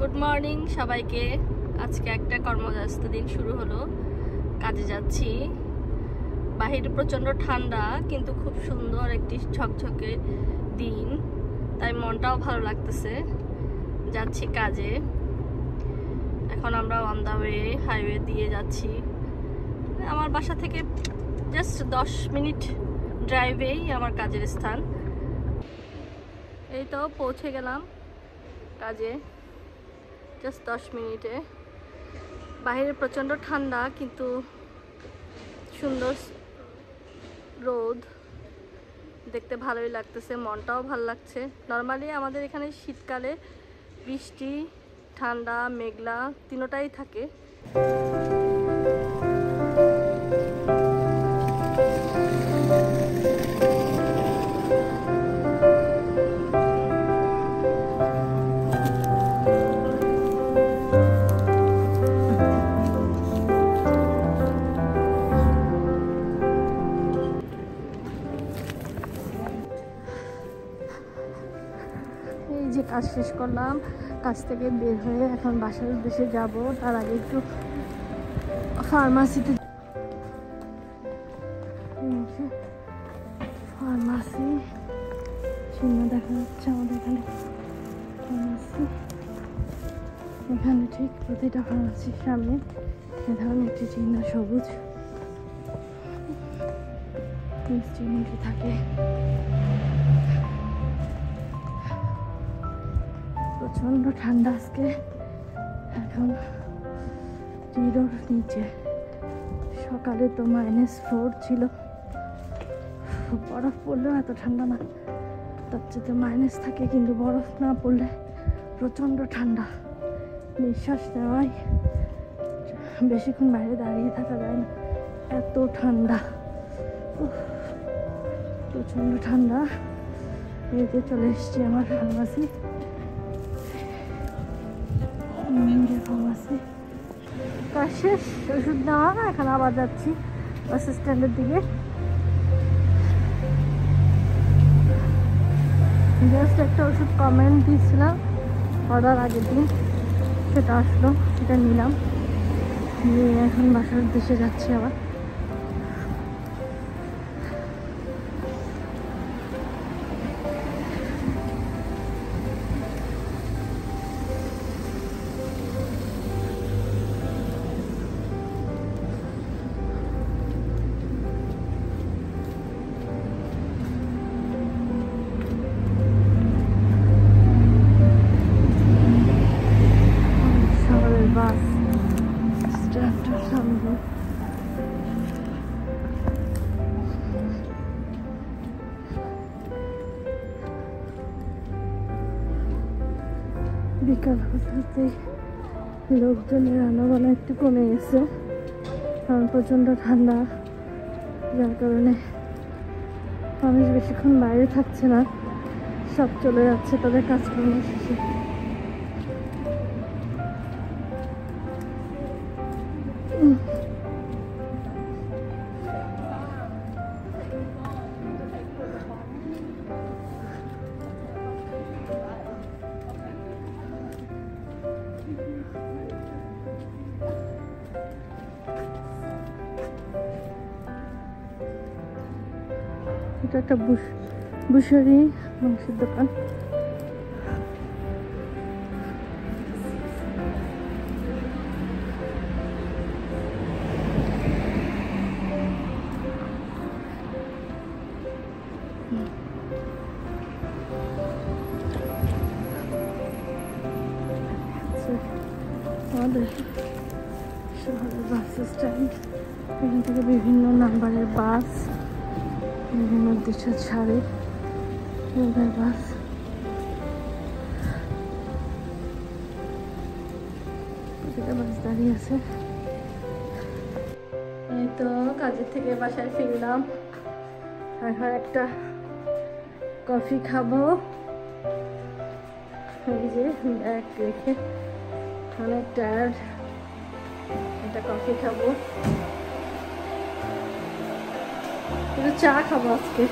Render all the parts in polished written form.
Good morning সবাইকে। আজকে একটা কর্মব্যস্ত দিন শুরু হলো, কাজে যাচ্ছি। বাহিরে প্রচণ্ড ঠান্ডা, কিন্তু খুব সুন্দর একটি ঝকঝকে দিন, তাই মনটাও ভালো লাগতেছে। যাচ্ছি কাজে। এখন আমরা অন দ্য ওয়ে, হাইওয়ে দিয়ে যাচ্ছি। আমার বাসা থেকে জাস্ট 10 মিনিট ড্রাইভেই আমার কাজের স্থান। এই তো পৌঁছে গেলাম কাজে, জাস্ট 10 মিনিটে। বাইরে প্রচণ্ড ঠান্ডা, কিন্তু সুন্দর রোদ, দেখতে ভালোই লাগতেছে, মনটাও ভালো লাগছে। নর্মালি আমাদের এখানে শীতকালে বৃষ্টি, ঠান্ডা, মেঘলা তিনোটাই থাকে। যে কাজ শেষ করলাম, কাজ থেকে বের হয়ে এখন বাসার উদ্দেশ্যে যাব। তার আগে একটু ফার্মাসিতে, ফার্মাসি চিহ্ন দেখা যাচ্ছে আমাদের এখানে। ফার্মাসি এখানে ঠিক প্রতিটা ফার্মাসির সামনে এ ধরনের একটি চিহ্ন, সবুজ চিহ্নটি থাকে। প্রচন্ড ঠান্ডা আজকে, এখন 0 নিচে। সকালে তো -4 ছিল। বরফ পড়লেও এত ঠান্ডা না, তার চেয়ে মাইনাস থাকে, কিন্তু বরফ না পড়লে প্রচন্ড ঠান্ডা। নিঃশ্বাস নেওয়াই, বেশিক্ষণ বাইরে দাঁড়িয়ে থাকা যায় না, এত ঠান্ডা, প্রচন্ড ঠান্ডা। এই যে চলে এসছি আমার ফার্মাসি। ফার্মাসি কাজ শেষ, ওষুধ নেওয়া, এখন আবার যাচ্ছি বাস স্ট্যান্ডের দিকে। জাস্ট একটা ওষুধ কমেন্ট দিয়েছিলাম অর্ডার আগের দিন, সেটা আসলো, সেটা নিলাম, নিয়ে এখন বাসার উদ্দেশ্যে যাচ্ছি আবার। বাস স্ট্যান্ডের সামনে বিকাল হতে লোকজনের আনাগোনা একটু কমে গেছে, কারণ প্রচণ্ড ঠান্ডা, যার কারণে মানুষ বেশিক্ষণ বাইরে থাকছে না, সব চলে যাচ্ছে তাদের কাজকর্ম শেষে। এটা একটা বুশারি মাংসের দোকান। আমাদের শহরের বাস স্ট্যান্ড, এখান থেকে বিভিন্ন নাম্বারের বাস, বিভিন্ন উদ্দেশ্য ছাড়ে বাস। প্রতিটা বাস দাঁড়িয়ে আছে। এই তো কাজের থেকে বাসায় ফিরলাম, এখন একটা কফি খাবো। এই যে ব্যাগ রেখে অনেক টায়ার্ড, একটা কফি খাবো, একটু চা খাবো আজকে,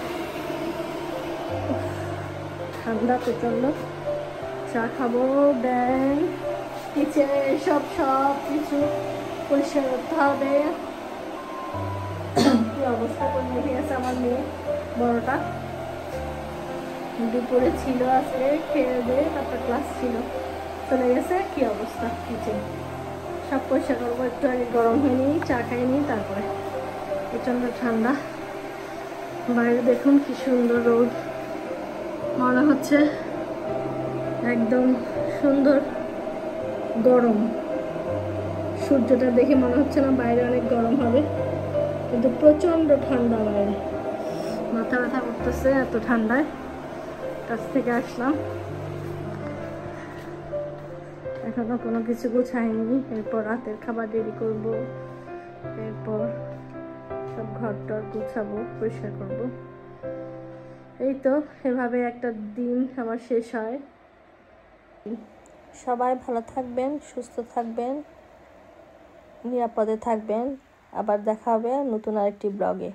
ঠান্ডা প্রচন্ড। চা খাবো, দেন কিচেন সব কিছু পরিষ্কার করতে হবে। কি অবস্থা করে রেখে গেছে আমার মেয়ে বড়টা। দুপুরে ছিল আজকে, খেয়ে দিয়ে তারপর ক্লাস ছিল, চলে গেছে। কি অবস্থা কিচেন সব পরিষ্কার করবো। একটু আগে গরম হয়নি, চা খাইনি, তারপরে প্রচণ্ড ঠান্ডা। বাইরে দেখুন কি সুন্দর রোদ, মনে হচ্ছে একদম সুন্দর গরম। সূর্যটা দেখে মনে হচ্ছে না বাইরে অনেক গরম হবে, কিন্তু প্রচণ্ড ঠান্ডা বাইরে। মাথা ব্যথা করতেছে এত ঠান্ডায়। কাছ থেকে আসলাম, এখনো কোনো কিছু গুছাইনি। এরপর রাতের খাবার রেডি করব, এরপর সব ঘর টর গুছাবো, পরিষ্কার করব। এই তো এভাবে একটা দিন আমার শেষ হয়। সবাই ভালো থাকবেন, সুস্থ থাকবেন, নিরাপদে থাকবেন। আবার দেখা হবে নতুন আরেকটি ব্লগে।